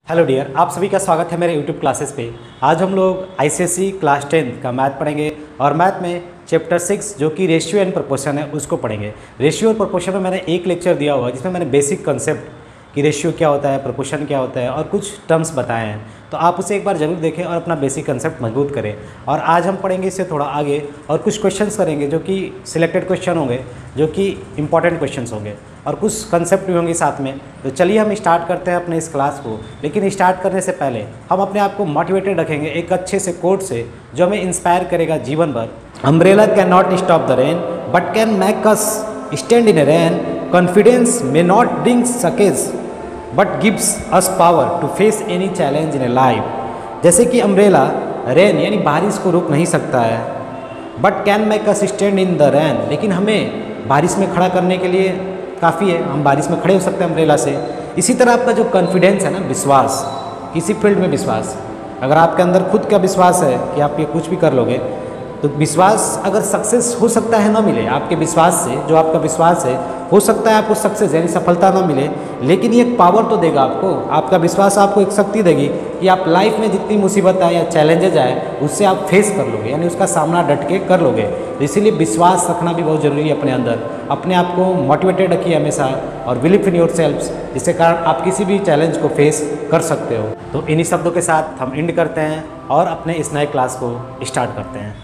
Hello dear, आप सभी का स्वागत है मेरे यूट्यूब क्लासेस पे। आज हम लोग आईसीएसई क्लास 10 का मैथ पढ़ेंगे और मैथ में चैप्टर 6 जो कि रेशियो एंड प्रोपोर्शन है उसको पढ़ेंगे। रेशियो और प्रोपोर्शन में मैंने एक लेक्चर दिया हुआ है जिसमें मैंने बेसिक कंसेप्ट कि रेशियो क्या होता है, प्रोपोर्शन क्या होता है और कुछ टर्म्स बताए हैं, तो आप उसे एक बार ज़रूर देखें और अपना बेसिक कंसेप्ट मजबूत करें। और आज हम पढ़ेंगे इससे थोड़ा आगे और कुछ क्वेश्चंस करेंगे जो कि सिलेक्टेड क्वेश्चन होंगे, जो कि इंपॉर्टेंट क्वेश्चंस होंगे और कुछ कंसेप्ट भी होंगे साथ में। तो चलिए हम स्टार्ट करते हैं अपने इस क्लास को। लेकिन स्टार्ट करने से पहले हम अपने आप को मोटिवेटेड रखेंगे एक अच्छे से कोट से जो हमें इंस्पायर करेगा जीवन भर। Umbrella can not stop the rain but can make us stand in a rain. Confidence may not bring success but gives us power to face any challenge in a life. जैसे कि umbrella rain यानी बारिश को रोक नहीं सकता है, but can make us stand in the rain, लेकिन हमें बारिश में खड़ा करने के लिए काफ़ी है, हम बारिश में खड़े हो सकते हैं अम्ब्रेला से। इसी तरह आपका जो कॉन्फिडेंस है ना, विश्वास, किसी फील्ड में विश्वास, अगर आपके अंदर खुद का विश्वास है कि आप ये कुछ भी कर लोगे, तो विश्वास अगर सक्सेस हो सकता है ना मिले आपके विश्वास से, जो आपका विश्वास है हो सकता है आपको सक्सेस यानी सफलता ना मिले, लेकिन ये एक पावर तो देगा आपको। आपका विश्वास आपको एक शक्ति देगी कि आप लाइफ में जितनी मुसीबत आए या चैलेंजेज आए उससे आप फेस कर लोगे, यानी उसका सामना डट के कर लोगे। तो इसीलिए विश्वास रखना भी बहुत ज़रूरी है अपने अंदर। अपने आप को मोटिवेटेड रखिए हमेशा और बिलीव इन योर सेल्फ, जिसके कारण आप किसी भी चैलेंज को फेस कर सकते हो। तो इन्हीं शब्दों के साथ हम एंड करते हैं और अपने इस नए क्लास को स्टार्ट करते हैं।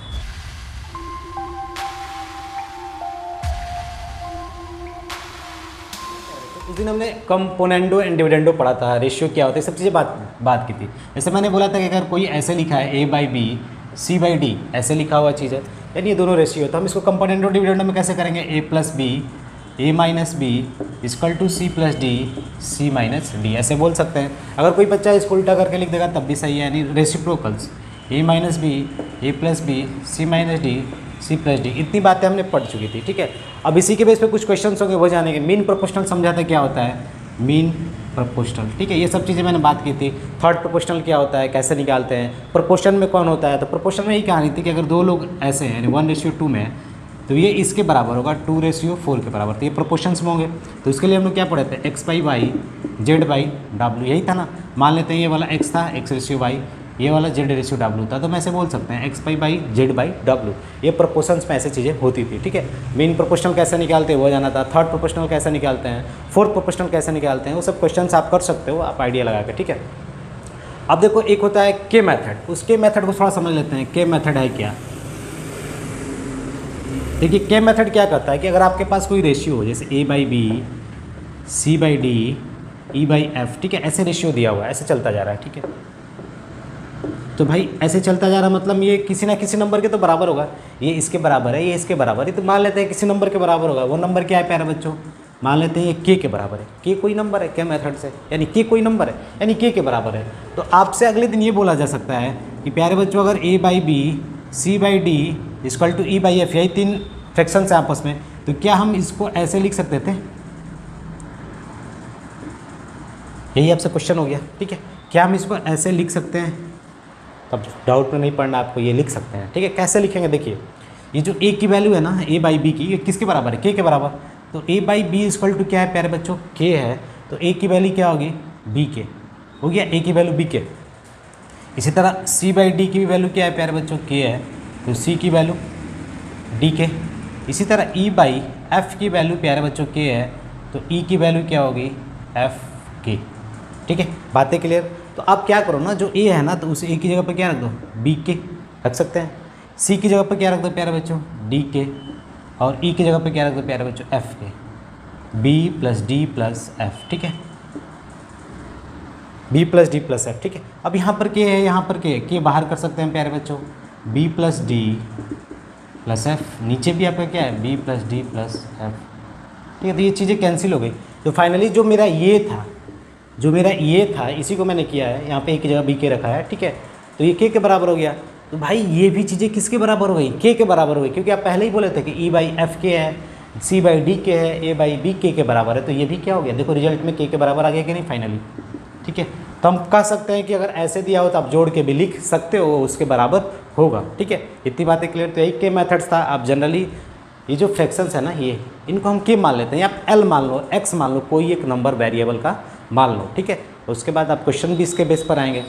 उस दिन हमने कंपोनेंडो एंड डिविडेंडो पढ़ा था, रेशियो क्या होता है, सब चीज़ें बात की थी। जैसे मैंने बोला था कि अगर कोई ऐसे लिखा है A/B C/D ऐसे लिखा हुआ चीज़ है, यानी ये दोनों रेशियो, तो हम इसको कंपोनेंडो डिविडेंडो में कैसे करेंगे? A+B A-B = C+D C-D ऐसे बोल सकते हैं। अगर कोई बच्चा इसको उल्टा करके लिख देगा तब भी सही है, यानी reciprocals A-B A+B C-D C+D। इतनी बातें हमने पढ़ चुकी थी, ठीक है। अब इसी के बेस पे कुछ क्वेश्चंस होंगे वो जानेंगे। मीन प्रोपोर्शनल समझाते क्या होता है? मीन प्रोपोर्शनल, ठीक है, ये सब चीज़ें मैंने बात की थी। थर्ड प्रोपोर्शनल क्या होता है, कैसे निकालते हैं, प्रोपोर्शन में कौन होता है? तो प्रोपोर्शन में यही कहानी थी कि अगर दो लोग ऐसे हैं यानी 1:2 में है तो ये इसके बराबर होगा 2:4 के बराबर, तो ये प्रोपोर्शंस में होंगे। तो इसके लिए हम लोग क्या पढ़े थे? X/Y Z/W, यही था ना। मान लेते हैं ये वाला X था, X/Y, ये वाला Z/W था, तो मैं ऐसे बोल सकते हैं X/Y Z/W। ये प्रोपोर्शंस में ऐसे चीज़ें होती थी, ठीक है। मीन प्रोपोर्शनल कैसे निकालते हैं वो जाना था। थर्ड प्रोपोर्शनल कैसे निकालते हैं, फोर्थ प्रोपोर्शनल कैसे निकालते हैं, वो सब क्वेश्चंस आप कर सकते हो, आप आइडिया लगा के, ठीक है। अब देखो एक होता है के मेथड, उस के मेथड को थोड़ा समझ लेते हैं। के मेथड है क्या? देखिए के मेथड क्या करता है कि अगर आपके पास कोई रेशियो हो, जैसे A/B C/D E/F, ठीक है, ऐसे रेशियो दिया हुआ है, ऐसे चलता जा रहा है, ठीक है। तो भाई ऐसे चलता जा रहा है मतलब ये किसी ना किसी नंबर के तो बराबर होगा। ये इसके बराबर है, ये इसके बराबर है, तो मान लेते हैं किसी नंबर के बराबर होगा। वो नंबर क्या है प्यारे बच्चों? मान लेते हैं ये के के बराबर है। के कोई नंबर है के मेथड से, यानी के कोई नंबर है यानी के बराबर है। तो आपसे अगले दिन ये बोला जा सकता है कि प्यारे बच्चों अगर A/B C/D = E/F, यही तीन फ्रैक्शंस हैं आपस में, तो क्या हम इसको ऐसे लिख सकते थे? यही आपसे क्वेश्चन हो गया, ठीक है। क्या हम इसको ऐसे लिख सकते हैं? तब डाउट में नहीं पड़ना आपको, ये लिख सकते हैं, ठीक है। कैसे लिखेंगे? देखिए ये जो A की वैल्यू है ना A/B की, ये किसके बराबर है? के बराबर। तो A/B = क्या है प्यारे बच्चों? के है। तो A की वैल्यू क्या होगी? B के हो गया, A की वैल्यू B के। इसी तरह C/D की भी वैल्यू क्या है प्यारे बच्चों? के है, तो C की वैल्यू D के। इसी तरह E/F की वैल्यू प्यारे बच्चों के है, तो E की वैल्यू क्या होगी? F के, ठीक है। बातें क्लियर? तो आप क्या करो ना, जो A है ना तो उसे A की जगह पर क्या रख दो? B के रख सकते हैं। C की जगह पर क्या रख दो प्यारे बच्चों? D के। और E की जगह पर क्या रख दो प्यारे बच्चों? F के। B+D+F, ठीक है, B+D+F, ठीक है। अब यहाँ पर के है, यहाँ पर के बाहर कर सकते हैं प्यारे बच्चों। B+D+F, नीचे भी आपका क्या है? B+D+F, ठीक है। तो ये चीज़ें कैंसिल हो गई। तो फाइनली जो मेरा ये था इसी को मैंने किया है, यहाँ पे A की जगह B के रखा है, ठीक है। तो ये के बराबर हो गया। तो भाई ये भी चीज़ें किसके बराबर हो गई? के बराबर हो गई, क्योंकि आप पहले ही बोले थे कि E/F के है, C/D के है, A/B के बराबर है, तो ये भी क्या हो गया? देखो रिजल्ट में के बराबर आ गया कि नहीं फाइनली, ठीक है। तो हम कह सकते हैं कि अगर ऐसे दिया हो तो आप जोड़ के भी लिख सकते हो, उसके बराबर होगा, ठीक है। इतनी बातें क्लियर? तो यही के मेथड्स था। आप जनरली ये जो फ्रैक्शंस है ना, ये इनको हम के मान लेते हैं, या आप L मान लो, X मान लो, कोई एक नंबर वेरिएबल का मान लो, ठीक है। उसके बाद आप क्वेश्चन भी इसके बेस पर आएंगे।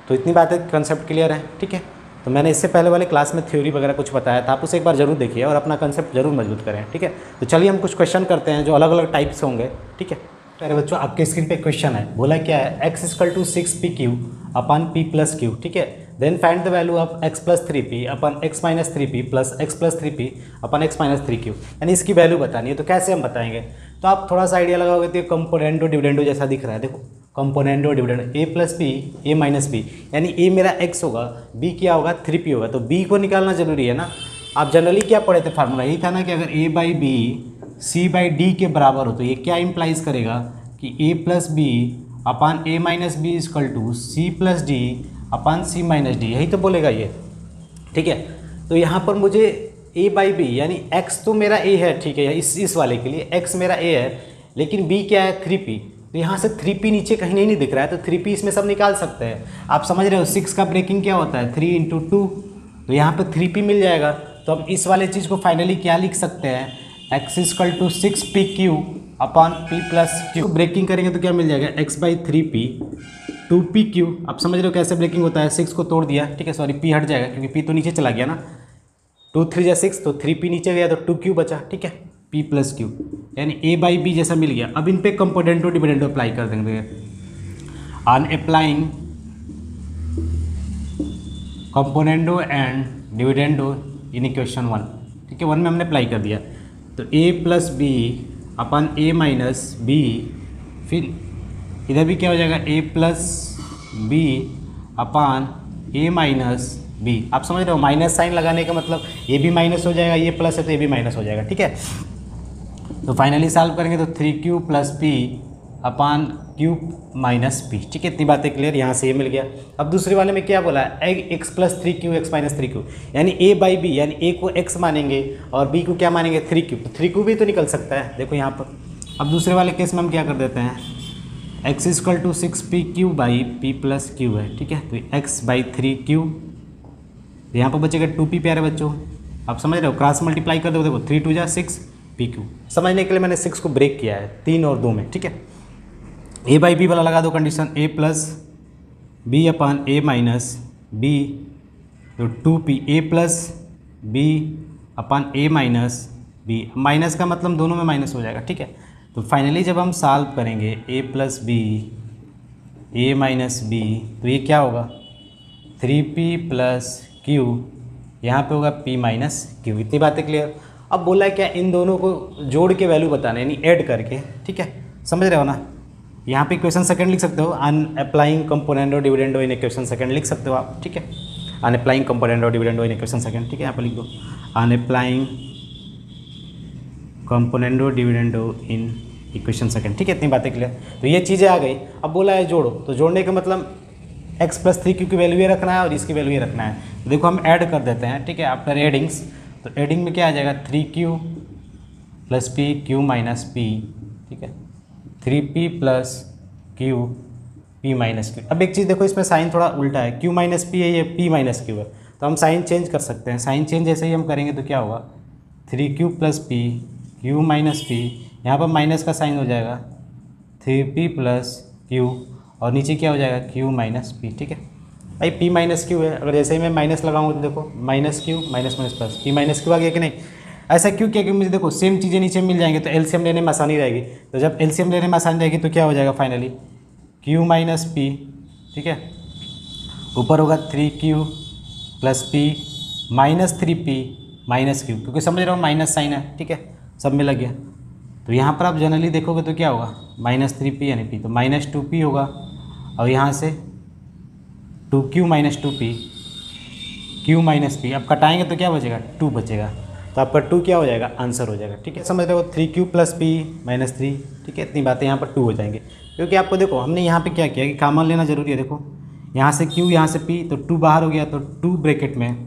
तो इतनी बातें कंसेप्ट क्लियर है, ठीक है। तो मैंने इससे पहले वाले क्लास में थ्योरी वगैरह कुछ बताया था, आप उसे एक बार जरूर देखिए और अपना कंसेप्ट जरूर मजबूत करें, ठीक है। तो चलिए हम कुछ क्वेश्चन करते हैं जो अलग अलग टाइप से होंगे, ठीक है। प्यारे बच्चों, आपके स्क्रीन पे क्वेश्चन है, बोला क्या है, x = 6pq अपन p + q, ठीक है। Then find the value of x + 3p upon x - 3p plus x + 3p upon x - 3q, यानी इसकी वैल्यू बतानी है। तो कैसे हम बताएंगे, तो आप थोड़ा सा आइडिया लगाओगे तो कंपोनेंडो डिविडेंडो जैसा दिख रहा है, देखो componendo dividendo a + b a - b, यानी a मेरा x होगा, b क्या होगा 3p होगा, तो b को निकालना जरूरी है ना। आप जनरली क्या पढ़े थे, फार्मूला यही था ना कि अगर a/b c/d के बराबर हो तो ये क्या इंप्लाइज करेगा कि a + b upon a - b = c + d upon c - d, यही तो बोलेगा ये, ठीक है। तो यहाँ पर मुझे a/b यानी x तो मेरा a है, ठीक है, इस वाले के लिए x मेरा a है, लेकिन b क्या है 3p, तो यहाँ से 3p नीचे कहीं नहीं दिख रहा है, तो 3p इसमें सब निकाल सकते हैं। आप समझ रहे हो 6 का ब्रेकिंग क्या होता है 3 × 2, तो यहाँ पे 3p मिल जाएगा। तो हम इस वाले चीज़ को फाइनली क्या लिख सकते हैं, x = 6pq अपन p + q, ब्रेकिंग करेंगे तो क्या मिल जाएगा x/3p 2pq। आप समझ रहे हो कैसे ब्रेकिंग होता है, 6 को तोड़ दिया, ठीक है, सॉरी p हट जाएगा क्योंकि p तो नीचे चला गया ना, 2 3 = 6, तो 3p नीचे गया तो 2q बचा, ठीक है, p + q यानी a/b जैसा मिल गया। अब इन पे कंपोनेंडो डिविडेंडो अप्लाई कर देंगे, on applying componendo and dividendo in equation 1, ठीक है, 1 में हमने अप्लाई कर दिया। तो a + b upon a - b, फिर इधर भी क्या हो जाएगा a + b upon a - b। आप समझ रहे हो माइनस साइन लगाने का मतलब ये भी माइनस हो जाएगा, ये प्लस है तो ये भी माइनस हो जाएगा, ठीक है। तो फाइनली सॉल्व करेंगे तो 3q + p अपन q - p, ठीक है। इतनी बातें क्लियर, यहाँ से ये मिल गया। अब दूसरे वाले में क्या बोला है, x + 3q x - 3q, यानी a/b यानी a को x मानेंगे और b को क्या मानेंगे 3q, तो 3q भी तो निकल सकता है, देखो यहाँ पर। अब दूसरे वाले केस में हम क्या कर देते हैं, x = 6pq/p + q है, ठीक है, तो x/3q, यहाँ पर बचेगा 2p। प्यारे बच्चों आप समझ रहे हो, क्रॉस मल्टीप्लाई कर दो, देखो 3 × 2 = 6 pq। समझने के लिए मैंने 6 को ब्रेक किया है 3 और 2 में, ठीक है। a/b वाला लगा दो condition, a + b upon a - b, तो 2p a + b upon a - b, minus का मतलब दोनों में माइनस हो जाएगा, ठीक है। तो फाइनली जब हम सॉल्व करेंगे a + b a - b, तो ये क्या होगा 3p + q, यहाँ पे होगा p - q। इतनी बातें क्लियर। अब बोला है क्या, इन दोनों को जोड़ के वैल्यू बताना है, यानी ऐड करके, ठीक है, समझ रहे हो ना। यहाँ पे इक्वेशन सेकंड लिख सकते हो, on applying componendo dividendo in equation second लिख सकते हो आप, ठीक है, on applying componendo dividendo in equation second, ठीक है, यहाँ पर लिख दो on applying componendo dividendo in equation second, ठीक है। इतनी बातें क्लियर। तो ये चीज़ें आ गई। अब बोला है जोड़ो, तो जोड़ने का मतलब x + 3q की वैल्यू ये रखना है और इसकी वैल्यू ये रखना है। तो देखो हम ऐड कर देते हैं, ठीक है, आफ्टर एडिंग्स। तो एडिंग में क्या आ जाएगा 3q + p q - p, ठीक है, 3p + q p - q। अब एक चीज़ देखो, इसमें साइन थोड़ा उल्टा है, q - p है, ये p - q है, तो हम साइन चेंज कर सकते हैं। साइन चेंज जैसे ही हम करेंगे तो क्या होगा 3q + p q - p, यहाँ पर माइनस का साइन हो जाएगा 3p + q और नीचे क्या हो जाएगा q - p, ठीक है भाई, p - q है। अगर जैसे ही मैं माइनस लगाऊंगा तो देखो -q प्लस p - q आ गया कि नहीं। ऐसा क्यों किया, क्योंकि मुझे देखो सेम चीज़ें नीचे मिल जाएंगे तो एलसीएम लेने में आसानी रहेगी। तो जब एलसीएम लेने में आसानी रहेगी तो क्या हो जाएगा फाइनली q - p, ठीक है, ऊपर होगा 3q + p -3p - q, क्योंकि समझ रहा हूँ माइनस साइन है, ठीक है, सब में लग गया। तो यहाँ पर आप जनरली देखोगे तो क्या होगा -3p यानी p, तो -2p होगा और यहाँ से 2q - 2p q - p। अब कटाएंगे तो क्या बचेगा 2 बचेगा, तो आपका 2 क्या हो जाएगा आंसर हो जाएगा, ठीक है। समझ रहे हो 3q + p - 3, ठीक है, इतनी बातें यहाँ पर 2 हो जाएंगे। क्योंकि आपको देखो हमने यहाँ पे क्या किया कि कॉमन लेना जरूरी है। देखो यहाँ से q यहाँ से p, तो 2 बाहर हो गया, तो 2 ब्रैकेट में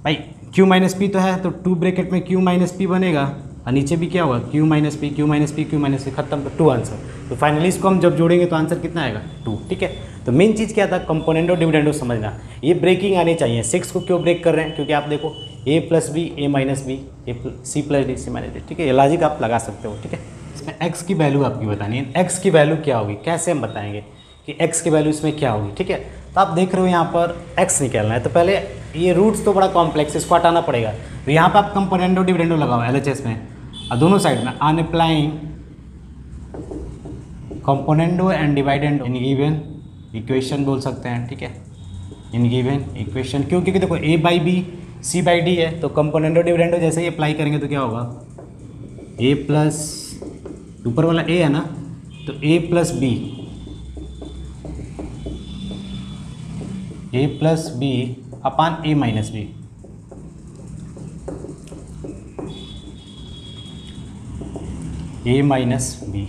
भाई q - p तो है, तो 2 ब्रैकेट में q - p बनेगा और नीचे भी क्या होगा q - p q - p q - p, खत्म, तो 2 आंसर। तो फाइनली इसको हम जब जोड़ेंगे तो आंसर कितना आएगा 2, ठीक है। तो मेन चीज़ क्या था कंपोनेंडो डिविडेंडो समझना, ये ब्रेकिंग आनी चाहिए। 6 को क्यों ब्रेक कर रहे हैं, क्योंकि आप देखो a + b a - b c + d c - d, ठीक है, ये लॉजिक आप लगा सकते हो, ठीक है। इसमें x की वैल्यू आपकी बतानी है। x की वैल्यू क्या होगी, कैसे हम बताएंगे कि x की वैल्यू इसमें क्या होगी, ठीक है। तो आप देख रहे हो यहाँ पर x निकालना है, तो पहले ये रूट्स तो बड़ा कॉम्प्लेक्स, इसको हटाना पड़ेगा। तो यहाँ पर आप कंपोनेंडो डिविडेंडो लगाओ LHS में, और दोनों साइड में on applying componendo and dividendo in given equation बोल सकते हैं, ठीक है, इन गिवन इक्वेशन। क्यों, क्योंकि देखो a by B C by D है, तो कंपोनेंडो डिविडेंडो जैसे ही अप्लाई करेंगे तो क्या होगा, a प्लस ऊपर वाला a है ना, तो a plus B upon a minus B, a minus B,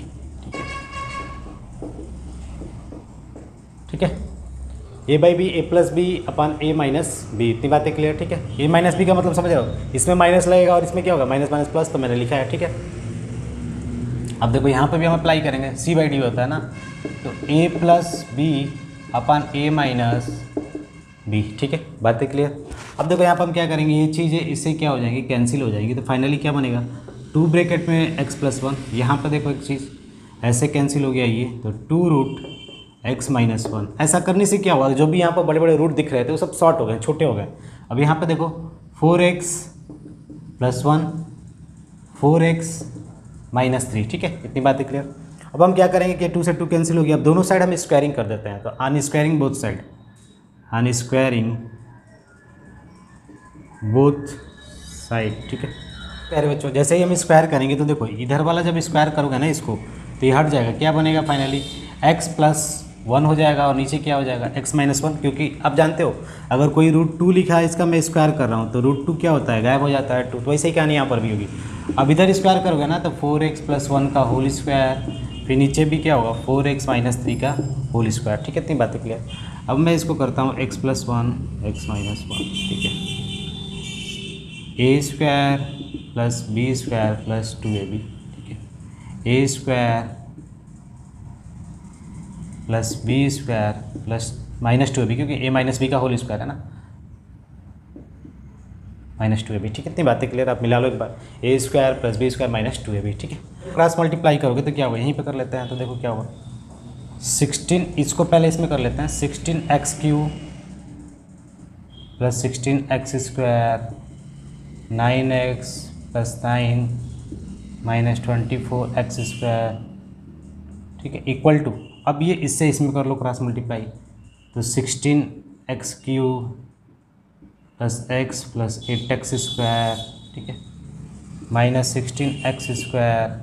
ठीक है, a by B, a plus B upon a minus B. इतनी बातें क्लियर, ठीक है। a माइनस बी का मतलब समझ रहे हो, इसमें माइनस लगेगा और इसमें क्या होगा, माइनस माइनस प्लस, तो मैंने लिखा है, ठीक है। अब देखो यहाँ पे भी हम अप्लाई करेंगे, c बाई डी होता है ना, तो a plus B upon a minus B, ठीक है, बातें क्लियर। अब देखो यहाँ पर हम क्या करेंगे, ये चीज़ें इससे क्या हो जाएंगी, कैंसिल हो जाएंगी, तो फाइनली क्या बनेगा, 2 ब्रैकेट में x प्लस 1, यहाँ पर देखो एक चीज़ ऐसे कैंसिल हो गया ये, तो 2 रूट x माइनस 1। ऐसा करने से क्या हुआ, जो भी यहाँ पर बड़े बड़े रूट दिख रहे थे वो सब शॉर्ट हो गए, छोटे हो गए। अब यहाँ पर देखो 4x प्लस 1, 4x माइनस 3, ठीक है, इतनी बातें क्लियर। अब हम क्या करेंगे कि 2 से 2 कैंसिल हो गया, अब दोनों साइड हम स्क्वायरिंग कर देते हैं, तो अन स्क्वायरिंग बोथ साइड, अन स्क्वायरिंग बोथ साइड, ठीक है। प्यारे बच्चों, जैसे ही हम स्क्वायर करेंगे तो देखो इधर वाला जब स्क्वायर करोगे ना इसको, तो ये हट जाएगा, क्या बनेगा फाइनली, x प्लस 1 हो जाएगा, और नीचे क्या हो जाएगा, x माइनस 1, क्योंकि आप जानते हो अगर कोई रूट 2 लिखा है, इसका मैं स्क्वायर कर रहा हूँ, तो रूट 2 क्या होता है, गायब हो जाता है 2, तो वैसे ही कहानी यहाँ पर भी होगी। अब इधर स्क्वायर करोगे ना, तो 4x प्लस 1 का होल स्क्वायर, फिर नीचे भी क्या होगा, 4x माइनस 3 का होल स्क्वायर, ठीक है, इतनी बातें क्लियर। अब मैं इसको करता हूँ x प्लस 1 x माइनस 1, ठीक है, a square plus B square plus 2ab, ठीक है, a square plus B square plus minus 2ab, क्योंकि a माइनस बी का होल स्क्वायर है ना, माइनस 2ab, ठीक है, इतनी बातें क्लियर। आप मिला लो एक बार, a square plus B square minus 2ab, ठीक है। क्रॉस मल्टीप्लाई करोगे तो क्या होगा, यहीं पे कर लेते हैं, तो देखो क्या होगा, 16, इसको पहले इसमें कर लेते हैं, 16x cube plus 16x square 9x plus 9 minus 24x square, ठीक है, इक्वल टू, अब ये इससे इसमें कर लो क्रॉस मल्टीप्लाई, तो 16x cube plus x plus 8x square, ठीक है, minus 16x square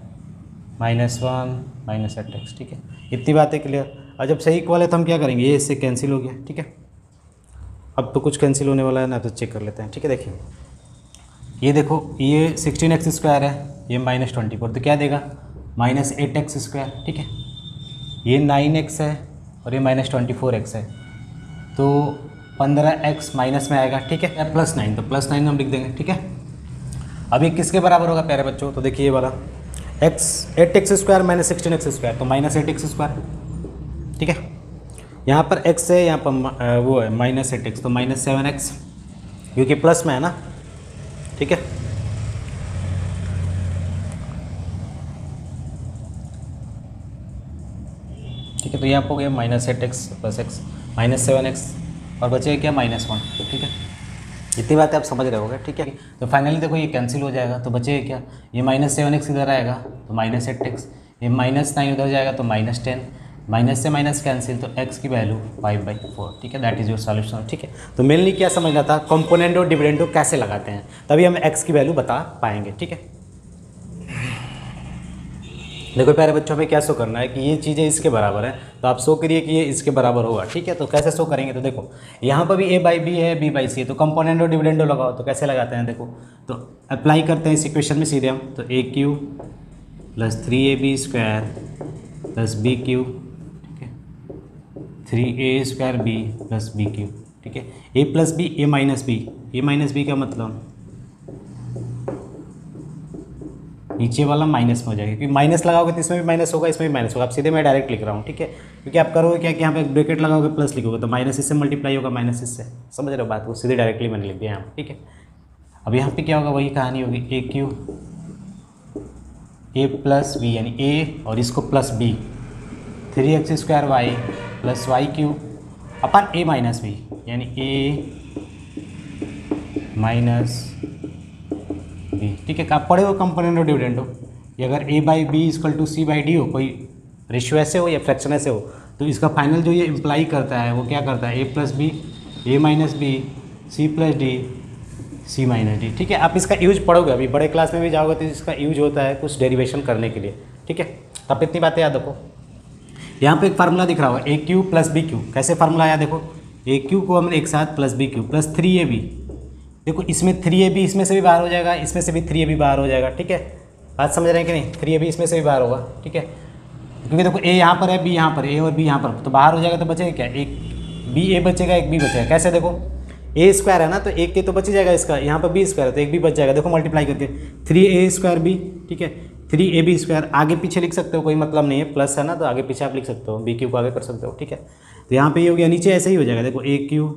minus 1 minus 8x, ठीक है, इतनी बातें क्लियर। और जब सही इक्वल है तो हम क्या करेंगे, ये इससे कैंसिल हो गया, ठीक है। अब तो कुछ कैंसिल होने वाला है ना, तो चेक कर लेते हैं, ठीक है। देखिए ये देखो, ये 16x स्क्वायर है, ये माइनस 24, तो क्या देगा, माइनस 8x स्क्वायर, ठीक है, ये 9x है और ये माइनस 24x है, तो 15x माइनस में आएगा, ठीक है, प्लस 9, तो प्लस 9 हम लिख देंगे, ठीक है। अब ये किसके बराबर होगा प्यारे बच्चों, तो देखिए ये वाला x 8x square minus 16x square, तो माइनस 8x स्क्वायर, ठीक है। यहाँ पर x है, यहाँ पर वो है माइनस 8x, तो माइनस 7x, क्योंकि प्लस में है ना, ठीक है। ठीक है, तो यहाँ पर हो गया minus 8x plus x minus 7x, और बचेगा क्या, माइनस 1, ठीक है। इतनी बातें आप समझ रहे होगे, ठीक है। तो फाइनली देखो ये कैंसिल हो जाएगा, तो बचेगा क्या, ये माइनस 7x इधर आएगा तो माइनस 8x, ये माइनस 9 उधर जाएगा तो माइनस 10, माइनस से माइनस कैंसिल, तो x की वैल्यू 5/4, ठीक है, दैट इज़ योर सॉल्यूशन, ठीक है। तो मेनली क्या समझना था, कंपोनेंडो डिविडेंडो कैसे लगाते हैं, तभी हम x की वैल्यू बता पाएंगे, ठीक है। देखो प्यारे बच्चों, हमें क्या शो करना है कि ये चीज़ें इसके बराबर है, तो आप शो करिए कि ये इसके बराबर होगा, ठीक है। तो कैसे शो करेंगे, तो देखो यहाँ पर भी a बाई बी है, b बाई सी है, तो कंपोनेंडो डिविडेंडो लगाओ, तो कैसे लगाते हैं, देखो तो अप्लाई करते हैं इस इक्वेशन में सीधे हम, तो a cube plus 3ab square plus b cube, ठीक है, 3a square b plus b cube, ठीक है, a plus B a minus B का मतलब नीचे वाला माइनस में हो जाएगा, क्योंकि माइनस लगाओगे तो इसमें भी माइनस होगा, इसमें भी माइनस होगा। आप सीधे मैं डायरेक्ट लिख रहा हूँ, ठीक है, क्योंकि आप करोगे क्या कि यहाँ पे ब्रैकेट लगाओगे प्लस लिखोगे, तो माइनस इससे मल्टीप्लाई होगा, माइनस इससे, समझ रहे हो बात को, सीधे डायरेक्टली मैंने लिख दिया यहाँ, ठीक है। अब यहाँ पे क्या होगा, वही कहानी होगी, a cube a plus b यानी ए और इसको plus b 3x² y plus y cube upon a minus b यानी ए माइनस बी। ठीक है, आप पढ़े हो कंपोनेंट और डिविडेंड हो, ये अगर a by B equal to C by D हो, कोई रेशियो ऐसे हो या फ्रैक्शन ऐसे हो, तो इसका फाइनल जो ये इम्प्लाई करता है वो क्या करता है, a plus B A minus B C plus D C minus D. ठीक है, आप इसका यूज पढ़ोगे, अभी बड़े क्लास में भी जाओगे तो इसका यूज होता है कुछ डेरिवेशन करने के लिए। ठीक है, तो आप इतनी बातें याद रखो। यहाँ पे एक फार्मूला दिख रहा होगा a cube plus b Q, कैसे फार्मूला आया देखो, ए क्यू को हमने एक साथ plus b cube plus 3ab, देखो इसमें 3ab इसमें से भी बाहर हो जाएगा, इसमें से भी 3ab बाहर हो जाएगा। ठीक है, बात समझ रहे हैं कि नहीं, 3ab इसमें से भी बाहर होगा। ठीक है, क्योंकि देखो ए यहाँ पर है, बी यहाँ पर, ए और बी यहाँ पर, तो बाहर हो जाएगा, तो बचेगा क्या, एक बी ए बचेगा, एक बी बचेगा। कैसे देखो, ए स्क्वायर है ना, तो एक के तो बच ही जाएगा, इसका यहाँ पर बी स्क्वायर है तो एक बी बच जाएगा। देखो मल्टीप्लाई करके 3a² ठीक है 3ab², आगे पीछे लिख सकते हो, कोई मतलब नहीं है, प्लस है ना तो आगे पीछे आप लिख सकते हो, बी क्यू को आगे कर सकते हो। ठीक है, तो यहाँ पे ये हो गया, नीचे ऐसे ही हो जाएगा, देखो a cube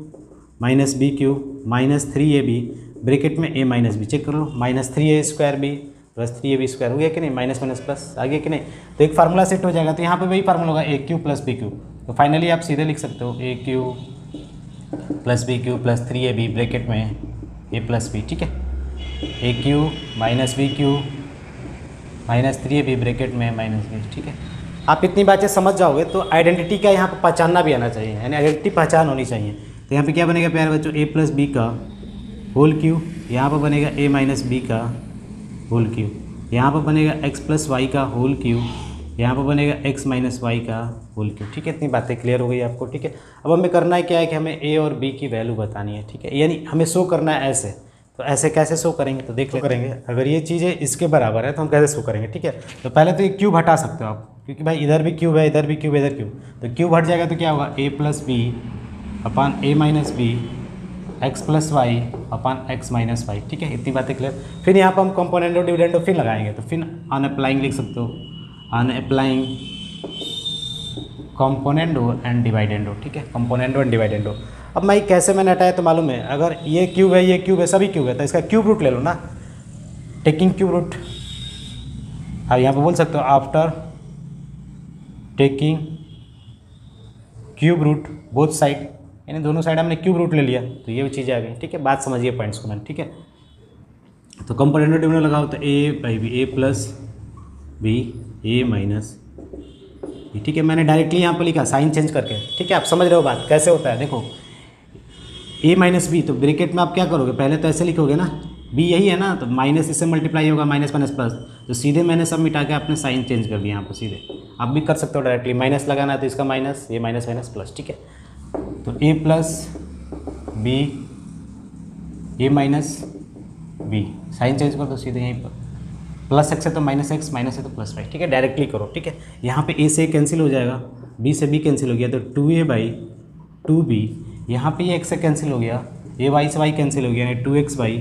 minus b cube minus 3ab bracket में a माइनस बी, चेक कर लो, माइनस 3a² प्लस 3ab² हो गया कि नहीं, माइनस माइनस प्लस आ गया कि नहीं, तो एक फार्मूला सेट हो जाएगा। तो यहाँ पे वही फार्मूला होगा a cube plus b cube, तो फाइनली आप सीधे लिख सकते हो a cube plus b cube plus 3ab bracket में ए प्लस बी। ठीक है, a cube minus b cube minus 3ab bracket में माइनस बी। ठीक है, आप इतनी बातें समझ जाओगे तो आइडेंटिटी का यहाँ पर पहचानना भी आना चाहिए, यानी आइडेंटिटी पहचान होनी चाहिए। तो यहाँ पे क्या बनेगा प्यारे बच्चों, ए प्लस बी का होल क्यू, यहाँ पर बनेगा ए माइनस बी का होल क्यू, यहाँ पर बनेगा एक्स प्लस वाई का होल क्यू, यहाँ पर बनेगा एक्स माइनस वाई का होल क्यू। ठीक है, इतनी बातें क्लियर हो गई आपको। ठीक है, अब हमें करना है क्या है कि हमें ए और बी की वैल्यू बतानी है। ठीक है, यानी हमें शो करना है ऐसे, तो ऐसे कैसे शो करेंगे तो देख लो करेंगे, अगर ये चीज़ें इसके बराबर है तो हम कैसे शो करेंगे। ठीक है, तो पहले तो ये क्यूब हटा सकते हो आप, क्योंकि भाई इधर भी क्यूब है, इधर भी क्यूब है, इधर क्यूब, तो क्यूब हट जाएगा तो क्या होगा, a plus B upon a minus b x plus y upon x minus y. ठीक है, इतनी बातें क्लियर। फिर यहाँ पर हम कंपोनेंडो डिविडेंडो फिर लगाएंगे, तो फिर ऑन अप्लाइंग लिख सकते हो, ऑन अप्लाइंग कंपोनेंडो एंड डिवाइडेंडो। ठीक है, कंपोनेंडो एंड डिवाइडेंडो। अब मैं कैसे मैंने हटाया तो मालूम है, अगर ये क्यूब है, ये क्यूब है, सभी क्यूब है, तो इसका क्यूब रूट ले लो ना, टेकिंग क्यूब रूट। अब यहाँ पर बोल सकते हो after taking cube root both side, यानी दोनों साइड हमने क्यूब रूट ले लिया, तो ये भी चीज़ें आ गई। ठीक है, बात समझिए पॉइंट्स को मैंने। ठीक है, तो कंपोनेंडो डिविडेंडो लगाओ तो a by b, a plus B A minus B. ठीक है, मैंने डायरेक्टली यहाँ पर लिखा साइन चेंज करके। ठीक है, आप समझ रहे हो बात कैसे होता है। देखो ए माइनस बी, तो ब्रैकेट में आप क्या करोगे, पहले तो ऐसे लिखोगे ना, बी यही है ना, तो माइनस इससे मल्टीप्लाई होगा, माइनस माइनस प्लस, तो सीधे मैंने सब मिटा के आपने साइन चेंज कर दिया यहाँ पर सीधे। आप भी कर सकते हो डायरेक्टली, माइनस लगाना है तो इसका माइनस, ये माइनस माइनस प्लस। ठीक है, तो ए प्लस बी ए माइनस बी, साइन चेंज कर दो सीधे यहीं पर, प्लस एक्स है तो माइनस एक्स, माइनस है तो प्लस वाई। ठीक है, डायरेक्टली करो। ठीक है, यहाँ पे ए से कैंसिल हो जाएगा, बी से बी कैंसिल हो गया, तो 2a बाई 2b, यहाँ पे ये एक्स से कैंसिल हो गया, ए वाई से वाई कैंसिल हो गया, यानी 2x बाई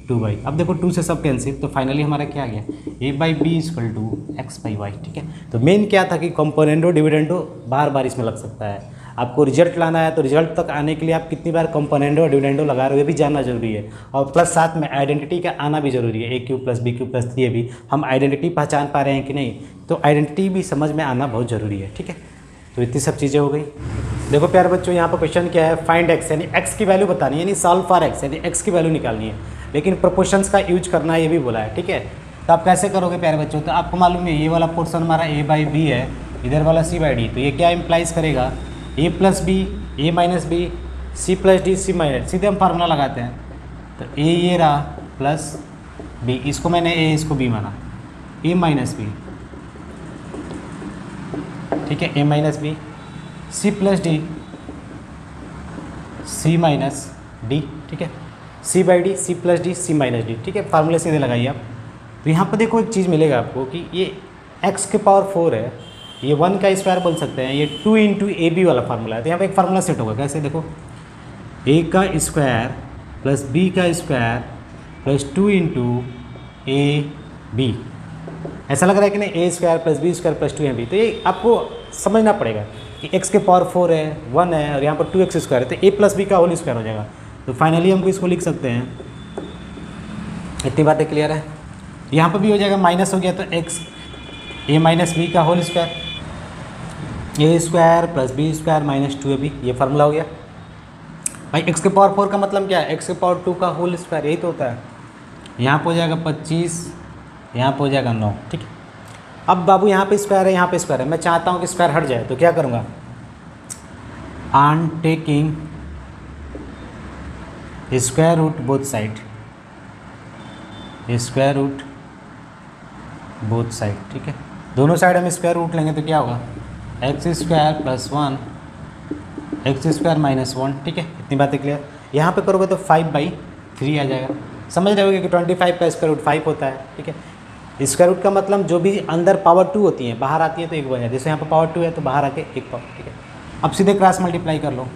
2y। अब देखो 2 से सब कैंसिल, तो फाइनली हमारा क्या आ गया, a by B equal to X by Y. ठीक है, तो मेन क्या था कि कंपोनेंडो डिविडेंडो बार बार इसमें लग सकता है। आपको रिजल्ट लाना है तो रिजल्ट तक आने के लिए आप कितनी बार कंपोनेंडो और डिविडेंडो लगा रहे हो ये भी जानना जरूरी है, और प्लस साथ में आइडेंटिटी का आना भी जरूरी है, a cube plus b cube plus 3ab। हम आइडेंटिटी पहचान पा रहे हैं कि नहीं, तो आइडेंटिटी भी समझ में आना बहुत ज़रूरी है। ठीक है, तो इतनी सब चीज़ें हो गई। देखो प्यारे बच्चों, यहाँ पर क्वेश्चन क्या है, फाइंड एक्स, यानी एक्स की वैल्यू बतानी है, यानी सॉल्व फॉर एक्स, यानी एक्स की वैल्यू निकालनी है, लेकिन प्रोपोर्शंस का यूज करना है ये भी बोला है। ठीक है, तो आप कैसे करोगे प्यारे बच्चों, तो आपको मालूम है ये वाला पोर्शन हमारा ए बाई बी है, इधर वाला सी बाई डी, तो ये क्या इम्प्लाइज करेगा, a plus B A minus B C plus D C minus, सीधे हम फार्मूला लगाते हैं, तो ए ये रहा प्लस बी, इसको मैंने ए इसको बी माना, ए माइनस बी। ठीक है, a minus B C plus D C minus D. ठीक है, c by d c plus D C minus D. ठीक है, फार्मूले सीधे लगाइए आप। तो यहाँ पर देखो एक चीज़ मिलेगा आपको कि ये x के पावर 4 है, ये 1 का स्क्वायर बोल सकते हैं, ये 2 इंटू ए बी वाला फार्मूला है। तो यहाँ पे एक फार्मूला सेट होगा, कैसे देखो, a का स्क्वायर प्लस b का square plus 2 into a b. ऐसा लग रहा है कि नहीं, a square plus B square plus 2ab, तो ये आपको समझना पड़ेगा कि x के पावर 4 है, 1 है, और यहाँ पर 2x स्क्वायर है, तो a प्लस बी का होल स्क्वायर हो जाएगा। तो फाइनली हमको इसको लिख सकते हैं। इतनी बातें क्लियर है। यहाँ पर भी हो जाएगा, माइनस हो गया तो एक्स ए माइनस बी का whole square, a square plus B square minus 2ab, ये फार्मूला हो गया भाई। एक्स के पावर 4 का मतलब क्या है, एक्स के पावर 2 का होल स्क्वायर, यही तो होता है। यहाँ पर हो जाएगा 25, यहाँ पर हो जाएगा 9, ठीक है। अब बाबू यहाँ पे स्क्वायर है, यहाँ पे स्क्वायर है, मैं चाहता हूँ कि स्क्वायर हट जाए, तो क्या करूँगा, on taking square root both side, square root both side, ठीक है। दोनों साइड हम स्क्वायर रूट लेंगे तो क्या होगा, x square plus 1 x square minus 1, ठीक है। इतनी बातें क्लियर। यहाँ पे करोगे तो 5/3 आ जाएगा। समझ रहे होगे कि 25 का स्क्वायर रूट 5 होता है, ठीक है। स्क्वायर रूट का मतलब जो भी अंदर पावर 2 होती है बाहर आती है तो 1 बन जाए, जैसे यहाँ पर पावर 2 है तो बाहर आके 1 पावर, ठीक है। अब सीधे क्रॉस मल्टीप्लाई कर लो,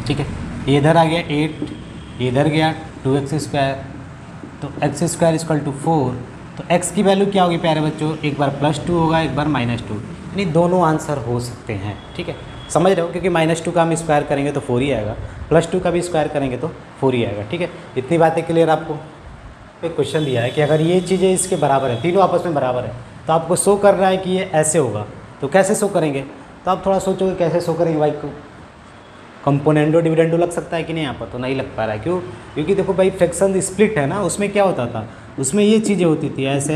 ठीक है। ये इधर आ गया 8, ये इधर गया 2x स्क्वायर, तो एक्स स्क्वायर इक्वल टू 4, तो x की वैल्यू क्या होगी प्यारे बच्चों, एक बार +2 होगा, एक बार -2, यानी दोनों आंसर हो सकते हैं, ठीक है। समझ रहे हो, क्योंकि -2 का हम स्क्वायर करेंगे तो 4 ही आएगा, +2 का भी स्क्वायर करेंगे तो 4 ही आएगा, ठीक है। इतनी बातें क्लियर आपको। एक क्वेश्चन दिया है कि अगर ये चीज़ें इसके बराबर है, तीनों आपस में बराबर है, तो आपको शो कर रहा है कि ये ऐसे होगा, तो कैसे शो करेंगे, तो आप थोड़ा सोचोगे कैसे शो करेंगे भाई को। कंपोनेंडो डिविडेंडो लग सकता है कि नहीं यहाँ पर, तो नहीं लग पा रहा है, क्यों, क्योंकि देखो भाई फ्रैक्शन स्प्लिट है ना, उसमें क्या होता था, उसमें ये चीज़ें होती थी, ऐसे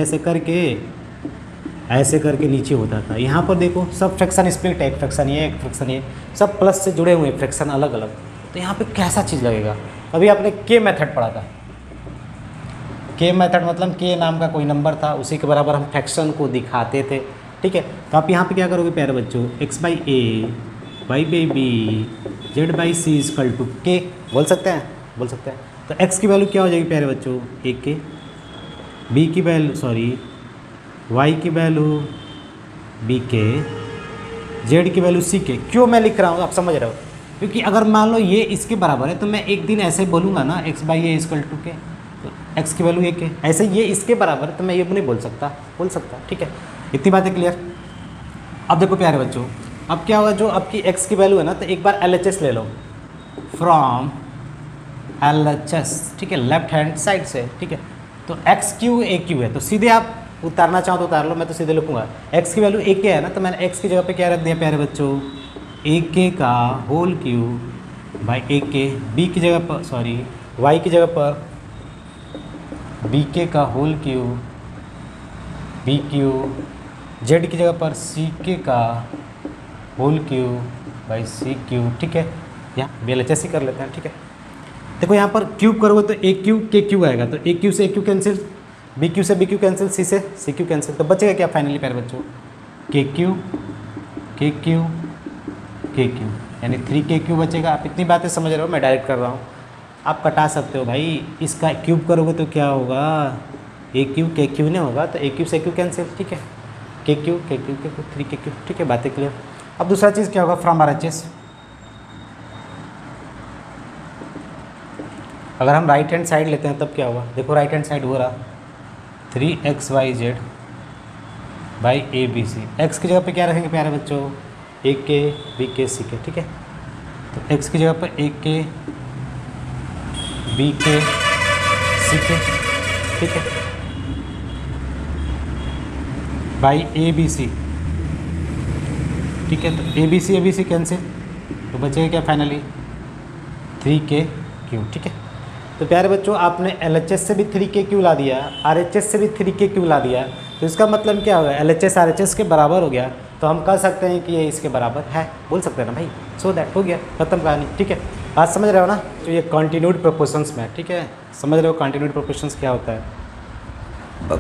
ऐसे करके नीचे होता था। यहाँ पर देखो सब फ्रैक्शन स्प्लिट है, एक फ्रैक्शन ये, एक फ्रैक्शन ये, सब प्लस से जुड़े हुए हैं, फ्रैक्शन अलग अलग, तो यहाँ पे कैसा चीज़ लगेगा। अभी आपने के मेथड पढ़ा था, के मेथड मतलब के नाम का कोई नंबर था, उसी के बराबर हम फ्रैक्शन को दिखाते थे, ठीक है। तो आप यहाँ पे क्या करोगे प्यारे बच्चों, x/a y/b z/c equal to के, बोल सकते हैं, बोल सकते हैं। तो x की वैल्यू क्या हो जाएगी प्यारे बच्चों, a के, b की वैल्यू y की वैल्यू b के, z की वैल्यू c के। क्यों मैं लिख रहा हूँ आप समझ रहे हो, क्योंकि अगर मान लो ये इसके बराबर है तो मैं एक दिन ऐसे बोलूँगा ना x/a इक्वल टू के, तो x की वैल्यू 1 है, ऐसे ये इसके बराबर है तो मैं ये नहीं बोल सकता, ठीक है। इतनी बातें क्लियर। अब देखो प्यारे बच्चों, अब क्या होगा, जो आपकी x की वैल्यू है ना, तो एक बार LHS ले लो फ्रॉम LHS, ठीक है, लेफ्ट हैंड साइड से, ठीक है। तो x³ AQ है, तो सीधे आप उतारना चाहो तो उतार लो, मैं तो सीधे लिखूंगा x की वैल्यू AK है ना, तो मैंने x की जगह पे क्या रख दिया प्यारे बच्चों, AK का whole cube by AK, b की जगह पर y की जगह पर BK का होल क्यूब BQ, z की जगह पर CK का होल क्यूब बाई CQ, ठीक है। यहाँ BLHS ही कर लेते हैं, ठीक है। देखो यहाँ पर क्यूब करोगे तो AQ KQ आएगा, तो AQ से AQ कैंसिल, BQ से BQ कैंसिल, C से CQ कैंसिल, तो बचेगा क्या फाइनली प्यारे बच्चों, KQ KQ KQ, यानी 3KQ बचेगा। आप इतनी बातें समझ रहे हो, मैं डायरेक्ट कर रहा हूँ, आप कटा सकते हो भाई। इसका क्यूब करोगे तो क्या होगा, AQ KQ नहीं होगा, तो AQ से AQ कैंसिल, ठीक है, KQ KQ KQ 3KQ, ठीक है, बातें क्लियर। अब दूसरा चीज़ क्या होगा, फ्रॉम RHS, अगर हम राइट हैंड साइड लेते हैं तब क्या होगा, देखो राइट हैंड साइड हो रहा 3xyz बाई ABC, x की जगह पे क्या रखेंगे प्यारे बच्चों, AK BK CK, ठीक है। तो x की जगह पर AK BK CK, ठीक है, बाई ABC, ठीक है। तो ABC कैंसिल, तो बचेगा क्या फाइनली 3KQ, ठीक है। तो प्यारे बच्चों आपने LHS से भी 3KQ ला दिया, RHS से भी 3KQ ला दिया, तो इसका मतलब क्या होगा, LHS RHS के बराबर हो गया, तो हम कह सकते हैं कि ये इसके बराबर है, बोल सकते हैं ना भाई। सो दैट हो गया, खत्म कहानी, ठीक है। बात समझ रहे हो ना, तो ये कॉन्टिन्यूड प्रोपोर्शंस में, ठीक है, समझ रहे हो कॉन्टिन्यूड प्रोपोर्शंस क्या होता है।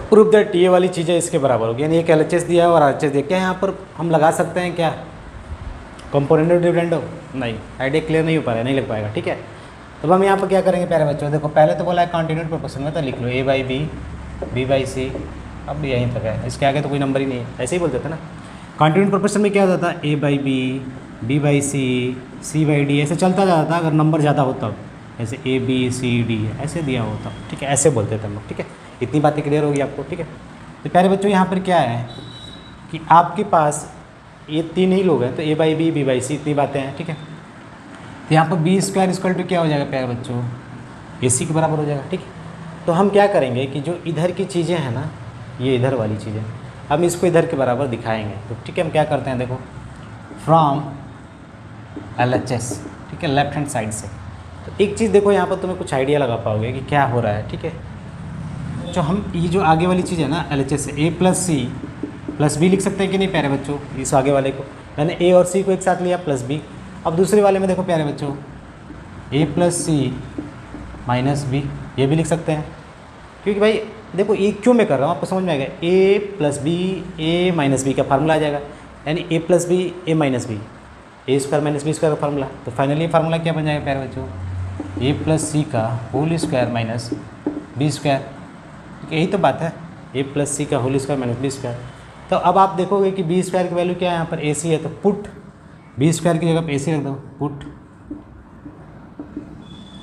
प्रूफ दैट ये वाली चीज़ें इसके बराबर होगी, यानी एक LHS दिया और RHS दिया, क्या यहाँ पर हम लगा सकते हैं क्या कंपोनेंडो डिविडेंडो, नहीं, आइडिया क्लियर नहीं हो पा रहा है, नहीं लग पाएगा, ठीक है। तो हम यहाँ पर क्या करेंगे प्यारे बच्चों, देखो पहले तो बोला है कॉन्टिन्यूड प्रोपोर्शन में, तो लिख लो A/B B/C, अब यहीं तक है, इसके आगे तो कोई नंबर ही नहीं है, ऐसे ही बोलते थे ना। कॉन्टिन्यूड प्रोपोर्शन में क्या होता था, A/B B/C C/D, ऐसे चलता जाता था, अगर नंबर ज़्यादा होता ऐसे ABCD ऐसे दिया होता, ठीक है, ऐसे बोलते थे हम लोग, ठीक है। इतनी बातें क्लियर होगी आपको, ठीक है। तो प्यारे बच्चों यहाँ पर क्या है कि आपके पास ये 3 ही लोग हैं, तो A/B B/C इतनी बातें हैं, ठीक है। तो यहाँ पर B² इक्वल टू क्या हो जाएगा प्यारे बच्चों, AC के बराबर हो जाएगा, ठीक है। तो हम क्या करेंगे कि जो इधर की चीज़ें हैं ना, ये इधर वाली चीज़ें, हम इसको इधर के बराबर दिखाएंगे। तो ठीक है, हम क्या करते हैं, देखो फ्रॉम LHS, ठीक है, लेफ्ट हैंड साइड से। तो एक चीज़ देखो, यहाँ पर तुम्हें कुछ आइडिया लगा पाओगे कि क्या हो रहा है। ठीक है, जो हम ये जो आगे वाली चीज़ है ना LHS से A + C + B लिख सकते हैं कि नहीं प्यारे बच्चों। इस आगे वाले को मैंने A और C को एक साथ लिया +B। अब दूसरे वाले में देखो प्यारे बच्चों, A + C - B, ये भी लिख सकते हैं। क्योंकि भाई देखो ये क्यों मैं कर रहा हूँ आपको समझ में आएगा। A + B A - B का फार्मूला आ जाएगा, यानी A + B A - B, A² - B² का फार्मूला। तो फाइनली फार्मूला क्या बन जाएगा प्यारे बच्चों, A + C का होल स्क्वायर माइनस B²। यही तो बात है, A + C का होल स्क्वायर माइनस B²। तो अब आप देखोगे कि B² की वैल्यू क्या है, यहाँ पर AC है, तो पुट B² की जगह पर AC रख दो,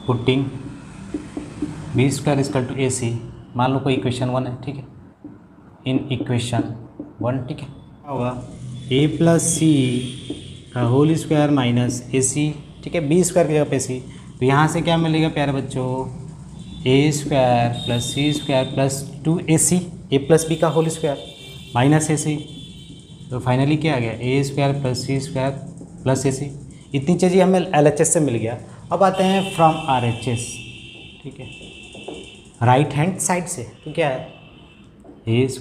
पुटिंग B² = AC। मान लो कोई इक्वेशन 1 है, ठीक है, इन इक्वेशन 1, ठीक है, क्या होगा A + C का होल स्क्वायर माइनस AC, ठीक है, B² की जगह पे AC। तो यहाँ से क्या मिलेगा प्यारे बच्चों, A² + C² + 2AC, A + B का होल स्क्वायर माइनस AC। तो फाइनली क्या आ गया, A² + C² + AC। इतनी चीज़ें हमें LHS से मिल गया। अब आते हैं फ्रॉम RHS, ठीक है, राइट हैंड साइड से। तो क्या है, A² +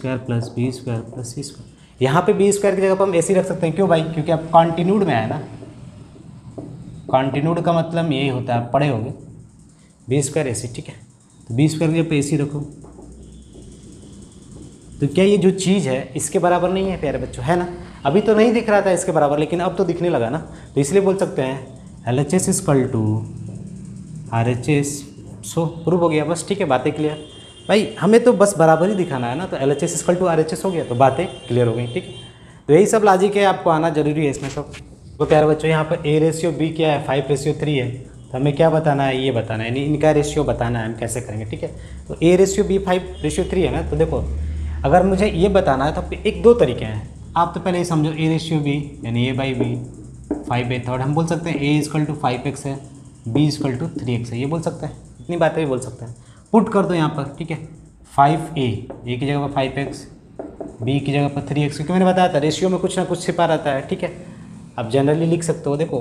B² + C²। यहाँ पे B² की जगह पर हम AC रख सकते हैं। क्यों भाई, क्योंकि आप कॉन्टिन्यूड में है ना, कॉन्टिन्यूड का मतलब यही होता है, आप पढ़े होंगे, B² AC, ठीक है। तो B² की जगह पे AC रखो। तो क्या ये जो चीज़ है इसके बराबर नहीं है प्यारे बच्चों, है ना। अभी तो नहीं दिख रहा था इसके बराबर, लेकिन अब तो दिखने लगा ना। तो इसलिए बोल सकते हैं LHS = RHS। सो प्रूव हो गया बस, ठीक है, बातें क्लियर। भाई हमें तो बस बराबर ही दिखाना है ना, तो LHS = RHS हो गया, तो बातें क्लियर हो गई, ठीक है। तो यही सब लॉजिक है, आपको आना जरूरी है इसमें सब। तो प्यारे बच्चों यहाँ पर A/B क्या है, 5/3 है। तो हमें क्या बताना है, ये बताना है, यानी इनका रेशियो बताना है, हम कैसे करेंगे, ठीक है। तो A/B 5/3 है ना। तो देखो अगर मुझे ये बताना है तो एक दो तरीके हैं। आप तो पहले ही समझो, A/B यानी A/B 5/3। हम बोल सकते हैं A = 5x है, B = 3x है, ये बोल सकते हैं, इतनी बातें भी बोल सकते हैं। पुट कर दो यहाँ पर, ठीक है, 5A की जगह पर 5x, B की जगह पर 3x, क्योंकि मैंने बताया था रेशियो में कुछ ना कुछ छिपा रहता है, ठीक है। आप जनरली लिख सकते हो, देखो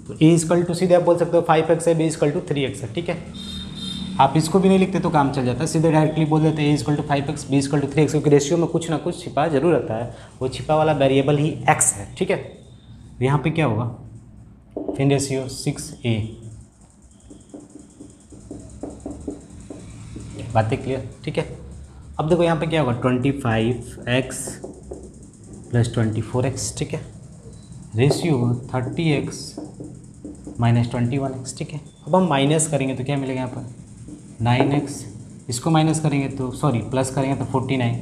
तो A सीधे आप बोल सकते हो 5x है, B = 3x है, ठीक है। आप इसको भी नहीं लिखते तो काम चल जाता है, सीधे डायरेक्टली बोल देते हैं A = 5x, B = 3x, क्योंकि रेशियो में कुछ ना कुछ छिपा जरूर रहता है। वो छिपा वाला वेरिएबल ही x है, ठीक है। यहाँ पे क्या होगा, फिर रेशियो 6A। बातें क्लियर, ठीक है। अब देखो यहाँ पे क्या होगा, 25x + 24x, ठीक है, रेशियो 30x - 21x, ठीक है। अब हम माइनस करेंगे तो क्या मिलेगा यहाँ पर 9x, इसको माइनस करेंगे तो प्लस करेंगे तो 49,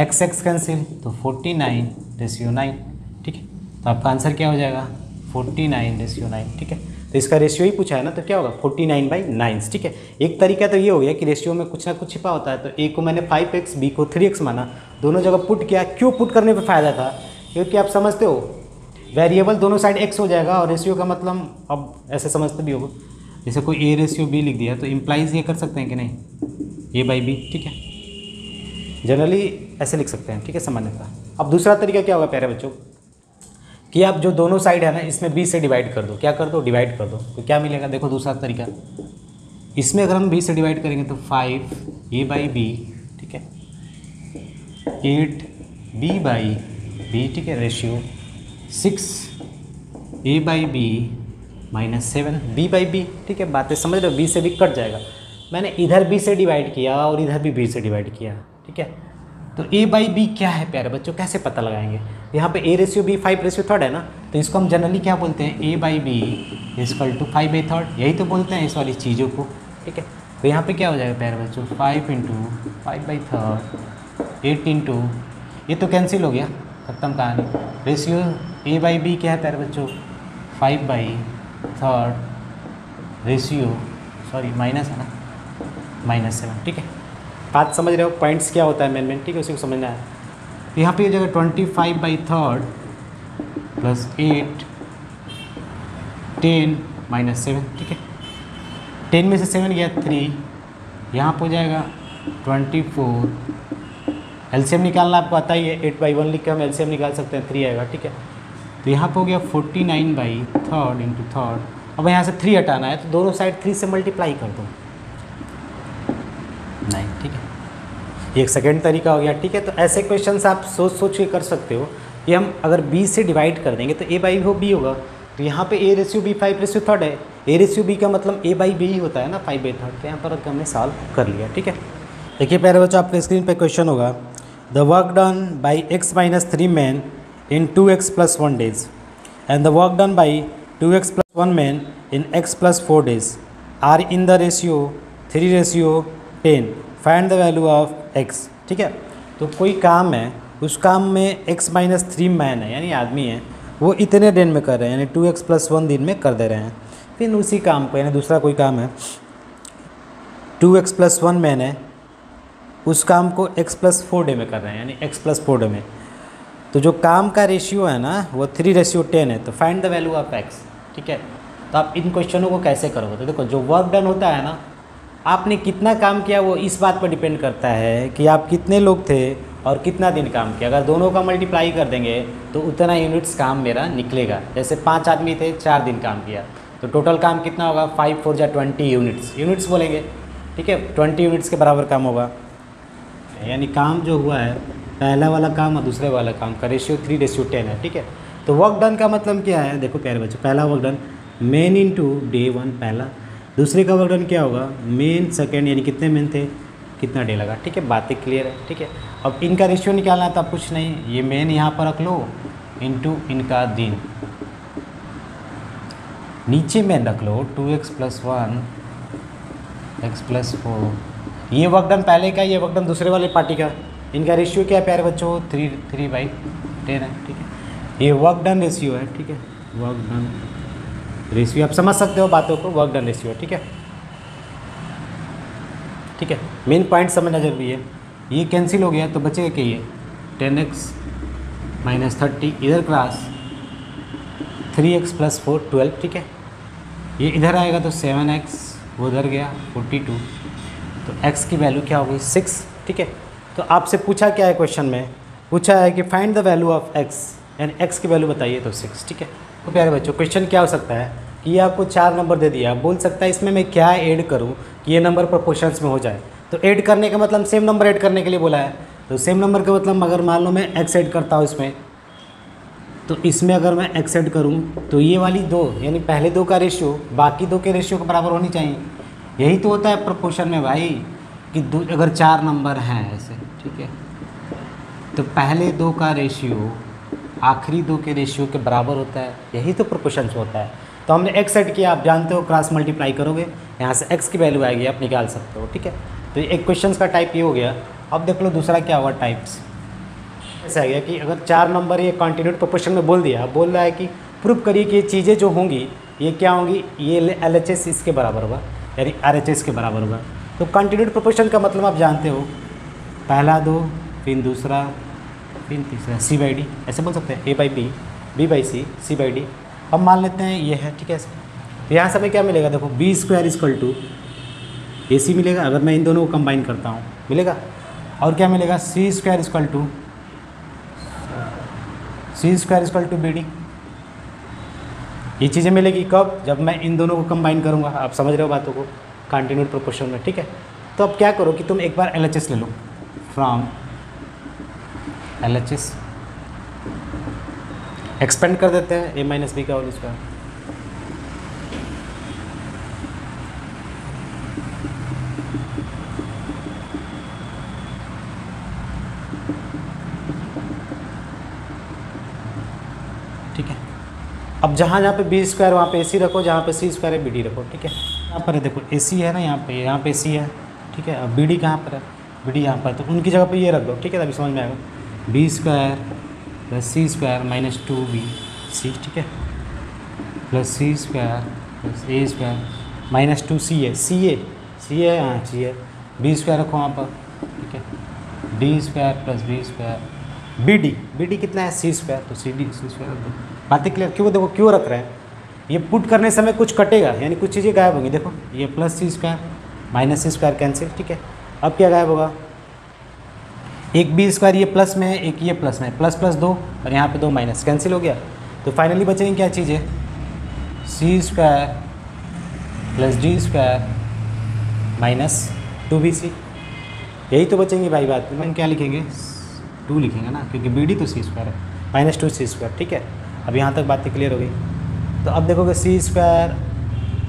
x कैंसिल तो 49/9, ठीक है। तो आपका आंसर क्या हो जाएगा, 49/9, ठीक है। तो इसका रेशियो ही पूछा है ना, तो क्या होगा 49/9, ठीक है। एक तरीका तो ये हो गया कि रेशियो में कुछ ना कुछ छिपा होता है। तो A को मैंने 5x, B को 3x माना, दोनों जगह पुट किया। क्यों पुट करने पर फ़ायदा था, क्योंकि आप समझते हो वेरिएबल दोनों साइड x हो जाएगा, और रेशियो का मतलब अब ऐसे समझते भी होगा, जैसे कोई A/B लिख दिया तो इम्प्लाइज ये कर सकते हैं कि नहीं, A/B, ठीक है, जनरली ऐसे लिख सकते हैं, ठीक है, सामान्यतः। अब दूसरा तरीका क्या होगा प्यारे बच्चों, कि आप जो दोनों साइड है ना इसमें B से डिवाइड कर दो। क्या कर दो, डिवाइड कर दो। तो क्या मिलेगा, देखो दूसरा तरीका, इसमें अगर हम B से डिवाइड करेंगे तो 5A/B, ठीक है, 8B/B, ठीक है, रेशियो 6A/B - 7B/B, ठीक है। बातें समझ रहे हो, B से B कट जाएगा। मैंने इधर B से डिवाइड किया और इधर भी B से डिवाइड किया, ठीक है। तो A/B क्या है प्यारे बच्चों, कैसे पता लगाएंगे। यहाँ पे A/B 5/3 है ना, तो इसको हम जनरली क्या बोलते हैं, A/B = 5/3, यही तो बोलते हैं इस वाली चीज़ों को, ठीक है। तो यहाँ पे क्या हो जाएगा प्यारे बच्चों, 5 × 5/3, 8 ये तो कैंसिल हो गया, खत्म कहानी। रेशियो A/B क्या है प्यारे बच्चों, 5/3, रेशियो माइनस है ना, -7, ठीक है। बात समझ रहे हो, पॉइंट्स क्या होता है मेन, ठीक है, उसी को समझना है। तो यहाँ पे ये जगह 25/3 + 8, 10 - 7, ठीक है। 10 में से 7 गया 3, यहाँ पर हो जाएगा 24, एलसीएम निकालना आपको आता ही है, 8/1 लिख के हम एलसीएम निकाल सकते हैं, 3 आएगा, ठीक है। तो यहाँ पे हो गया 49/3 इंटू 3। अब यहाँ से 3 हटाना है तो दोनों साइड 3 से मल्टीप्लाई कर दो, नहीं, ठीक है। ये एक सेकेंड तरीका हो गया, ठीक है। तो ऐसे क्वेश्चंस आप सोच सोच के कर सकते हो कि हम अगर b से डिवाइड कर देंगे तो a/b होगा। तो यहाँ पे a/b 5/3 है, a/b का मतलब a/b ही होता है ना, 5/3। तो यहाँ पर हमने सॉल्व कर लिया, ठीक है। देखिए प्यारे बच्चों, आपके स्क्रीन पे क्वेश्चन होगा, the work done by x - 3 men in 2x + 1 days and the work done by 2x + 1 men in x + 4 days are in the ratio 3:10, find the value of x, ठीक है। तो कोई काम है, उस काम में x - 3 मैन है यानी आदमी है, वो इतने दिन में कर रहे हैं यानी 2x + 1 दिन में कर दे रहे हैं। फिर उसी काम को यानी दूसरा कोई काम है, 2x + 1 मैन है, उस काम को x + 4 डे में कर रहे हैं यानी x + 4 डे में। तो जो काम का रेशियो है ना वो 3:10 है। तो find the value of x, ठीक है। तो आप इन क्वेश्चनों को कैसे करोगे? तो देखो, जो वर्क डन होता है ना, आपने कितना काम किया वो इस बात पर डिपेंड करता है कि आप कितने लोग थे और कितना दिन काम किया। अगर दोनों का मल्टीप्लाई कर देंगे तो उतना यूनिट्स काम मेरा निकलेगा। जैसे 5 आदमी थे, 4 दिन काम किया, तो टोटल काम कितना होगा? 5 4 = 20 यूनिट्स बोलेंगे, ठीक है। 20 यूनिट्स के बराबर काम होगा, यानी काम जो हुआ है पहला वाला काम और दूसरे वाला काम का रेशियो 3:10 है, ठीक है। तो वर्क डन का मतलब क्या है? देखो प्यारे बच्चों, पहला work done main into day 1 पहला, दूसरे का वर्क डन क्या होगा? मेन सेकेंड, यानी कितने मेन थे कितना डे लगा, ठीक है। बातें क्लियर है, ठीक है। अब इनका रेशियो निकालना है तो आप कुछ नहीं, ये मेन यहाँ पर रख लो इंटू इनका दिन, नीचे में रख लो 2x + 1 x + 4। ये वर्क डन पहले का, ये वर्क डन दूसरे वाले पार्टी का। इनका रेशियो क्या है प्यारे बच्चों? 3/10 है, ठीक है। ये वर्क डन रेशियो है, ठीक है। वर्क डन रेशियो आप समझ सकते हो बातों को, वर्क डन रेशियो, ठीक है, ठीक है। मेन पॉइंट समझना जरूरी है। ये कैंसिल हो गया तो बचेगा क्या? ये 10x - 30 इधर क्लास 3x + 4 12, ठीक है। ये इधर आएगा तो 7x, वो उधर गया 42, तो x की वैल्यू क्या होगी? 6, ठीक है। तो आपसे पूछा क्या है क्वेश्चन में? पूछा है कि find the value of x, यानी x की वैल्यू बताइए, तो 6, ठीक है। तो प्यारे बच्चों, क्वेश्चन क्या हो सकता है कि ये आपको 4 नंबर दे दिया, बोल सकता है इसमें मैं क्या ऐड करूँ कि ये नंबर प्रोपोर्शंस में हो जाए। तो ऐड करने का मतलब सेम नंबर ऐड करने के लिए बोला है, तो सेम नंबर का मतलब अगर मान लो मैं x ऐड करता हूँ इसमें, तो इसमें अगर मैं x ऐड करूँ तो ये वाली 2 यानी पहले 2 का रेशियो बाकी 2 के रेशियो के बराबर होनी चाहिए। यही तो होता है प्रोपोर्शन में भाई, कि अगर 4 नंबर हैं ऐसे, ठीक है, तो पहले 2 का रेशियो आखिरी 2 के रेशियो के बराबर होता है। यही तो प्रोपोर्शंस होता है। तो हमने x सेट किया, आप जानते हो क्रॉस मल्टीप्लाई करोगे, यहाँ से x की वैल्यू आएगी, आप निकाल सकते हो, ठीक है। तो एक क्वेश्चन का टाइप ये हो गया। अब देख लो दूसरा क्या हुआ टाइप्स। ऐसा आ गया कि अगर 4 नंबर ये कॉन्टिन्यूड प्रोपोर्शन में बोल दिया, बोल रहा है कि प्रूव करिए कि ये चीज़ें जो होंगी ये क्या होंगी, ये LHS इसके बराबर होगा यानी RHS के बराबर होगा। तो कॉन्टिन्यूड प्रोपोर्शन का मतलब आप जानते हो, पहला 2 फिर दूसरा फिर तीसरा, C/D ऐसे बोल सकते हैं, A/B B/C C/D। अब मान लेते हैं ये है, ठीक है। तो यहाँ से हमें क्या मिलेगा? देखो B² = AC मिलेगा, अगर मैं इन दोनों को कंबाइन करता हूँ मिलेगा। और क्या मिलेगा? C² = BD। ये चीज़ें मिलेगी कब? जब मैं इन दोनों को कंबाइन करूँगा। आप समझ रहे हो बातों को, कॉन्टिन्यूड प्रोपोर्शन में, ठीक है। तो अब क्या करो कि तुम एक बार LHS ले लो, फ्रॉम LHS एक्सपेंड कर देते हैं A - B का होल स्क्वायर। ठीक है। अब जहाँ जहाँ पे B² वहाँ पे AC रखो, जहाँ पे C² है BD रखो, ठीक है। यहाँ पर है देखो AC है ना, यहाँ पे AC है, ठीक है। अब BD कहाँ पर है? BD यहाँ पर, तो उनकी जगह पे ये रख दो, ठीक है, तभी समझ में आएगा। B² + C² - 2BC, ठीक है, plus C² + A² - 2CA CA हाँ CA, B² रखो वहाँ पर, ठीक है। D² + B² BD कितना है? C², तो C² रख दो। बातें क्लियर? क्यों? देखो क्यों रख रहे हैं, ये पुट करने समय कुछ कटेगा यानी कुछ चीज़ें गायब होंगी। देखो ये प्लस C² माइनस सी स्क्वायर कैंसिल, ठीक है। अब क्या गायब होगा, एक बी स्क्वायर ये प्लस में है, एक ये प्लस में है, प्लस प्लस 2 और यहाँ पे 2 माइनस, कैंसिल हो गया। तो फाइनली बचेंगे क्या चीज़ है, c square plus d square minus 2bc, यही तो बचेंगे भाई। बात में हम क्या लिखेंगे, 2 लिखेंगे ना, क्योंकि बी डी तो सी स्क्वायर है, माइनस 2c स्क्वायर, ठीक है। अब यहाँ तक बातें क्लियर हो गई। तो अब देखोगे सी स्क्वायर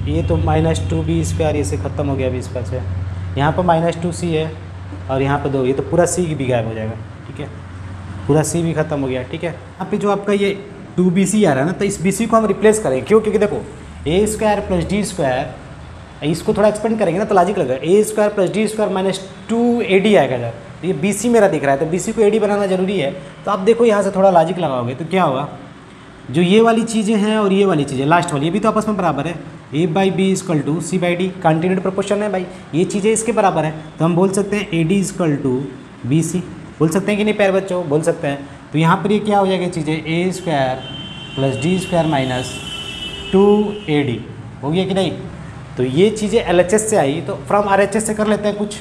ये तो माइनस 2b स्क्वायर, ये से ख़त्म हो गया b स्क्वायर से, यहाँ पर माइनस 2c है और यहाँ पर 2, ये तो पूरा c भी गायब हो जाएगा, ठीक है, पूरा c भी खत्म हो गया, ठीक है। यहाँ पे जो आपका ये 2bc आ रहा है ना, तो इस bc को हम रिप्लेस करेंगे, क्यों, क्योंकि देखो a square plus d square, इसको थोड़ा एक्सपेंड करेंगे ना तो लॉजिक लगेगा, a square plus d square minus 2ad आएगा जब, तो ये bc मेरा दिख रहा है, तो bc को ad बनाना जरूरी है। तो आप देखो यहाँ से थोड़ा लॉजिक लगाओगे तो क्या होगा, जो ये वाली चीज़ें हैं और ये वाली चीज़ें लास्ट वाली, ये भी तो आपस में बराबर है, a by B equal to C by D, continued proportion है भाई, ये चीज़ें इसके बराबर है, तो हम बोल सकते हैं AD इजकल टू BC, बोल सकते हैं कि नहीं प्यारे बच्चों, बोल सकते हैं। तो यहाँ पर ये क्या हो जाएगा चीज़ें, a square plus d square minus 2AD, हो गया कि नहीं। तो ये चीज़ें LHS से आई, तो फ्रॉम RHS से कर लेते हैं कुछ।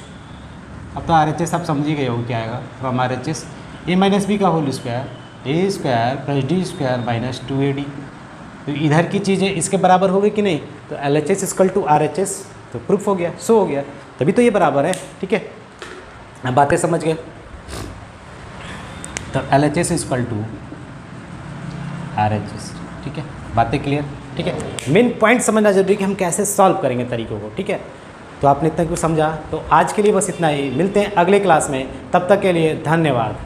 अब तो RHS आप समझ ही गए हो क्या आएगा, from RHS a minus B का whole square, a square plus d square minus 2AD, तो इधर की चीज़ें इसके बराबर हो गई कि नहीं, तो LHS इक्वल टू RHS, तो प्रूफ हो गया, सो हो गया, तभी तो ये बराबर है, ठीक है। अब बातें समझ गए, तो LHS इक्वल टू RHS, ठीक है, बातें क्लियर, ठीक है। मेन पॉइंट समझना जरूरी कि हम कैसे सॉल्व करेंगे तरीकों को, ठीक है। तो आपने इतना क्यों समझा, तो आज के लिए बस इतना ही, मिलते हैं अगले क्लास में, तब तक के लिए धन्यवाद।